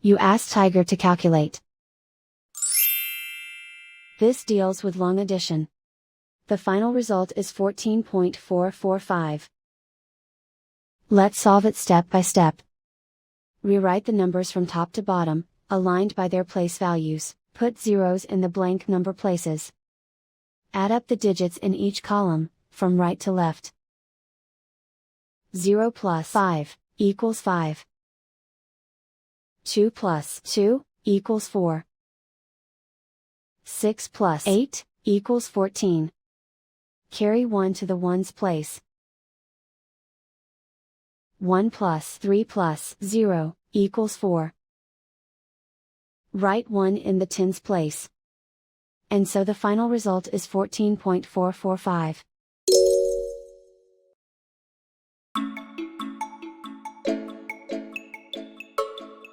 You ask Tiger to calculate. This deals with long addition. The final result is 14.445. Let's solve it step by step. Rewrite the numbers from top to bottom, aligned by their place values, put zeros in the blank number places. Add up the digits in each column, from right to left. 0 plus 5 equals 5. 2 plus 2 equals 4. 6 plus 8 equals 14. Carry 1 to the ones place. 1 plus 3 plus 0 equals 4. Write 1 in the tens place. And so the final result is 14.445.